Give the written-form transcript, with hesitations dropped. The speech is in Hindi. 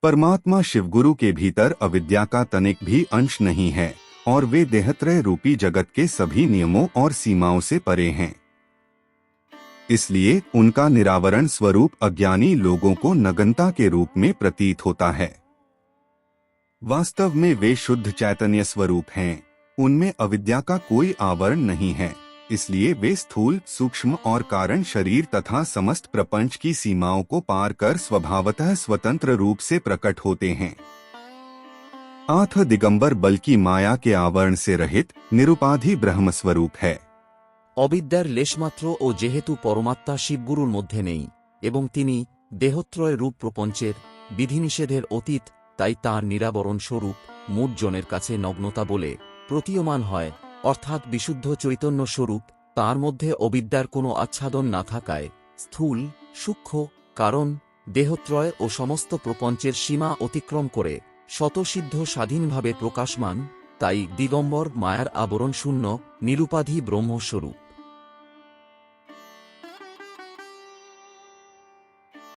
परमात्मा शिवगुरु के भीतर अविद्या का तनिक भी अंश नहीं है और वे देहत्रय रूपी जगत के सभी नियमों और सीमाओं से परे हैं। इसलिए उनका निरावरण स्वरूप अज्ञानी लोगों को नग्नता के रूप में प्रतीत होता है। वास्तव में वे शुद्ध चैतन्य स्वरूप हैं। उनमें अविद्या का कोई आवरण नहीं है, इसलिए वे स्थूल, सूक्ष्म और कारण शरीर तथा समस्त प्रपंच की सीमाओं को पार कर स्वभावतः स्वतंत्र रूप से प्रकट होते हैं। आठ दिगंबर बल्कि माया के आवरण से रहित निरुपाधि ब्रह्म स्वरूप है। অবিদ্যার লেশমাত্র ও যেহেতু পরমাত্মা শিবগুরুর মধ্যে নেই এবং তিনি দেহত্রয় রূপ প্রপঞ্চের বিধিনিষেধের অতীত, তাই তাঁর নিরাবরণ স্বরূপ মোট জনের কাছে নগ্নতা বলে প্রতীয়মান হয়, অর্থাৎ বিশুদ্ধ চৈতন্য স্বরূপ। তাঁর মধ্যে অবিদ্যার কোনো আচ্ছাদন না থাকায় স্থূল, সূক্ষ্ম, কারণ, দেহত্রয় ও সমস্ত প্রপঞ্চের সীমা অতিক্রম করে স্বতঃসিদ্ধ স্বাধীনভাবে প্রকাশমান, তাই দিগম্বর মায়ার আবরণ শূন্য নিরুপাধি ব্রহ্মস্বরূপ।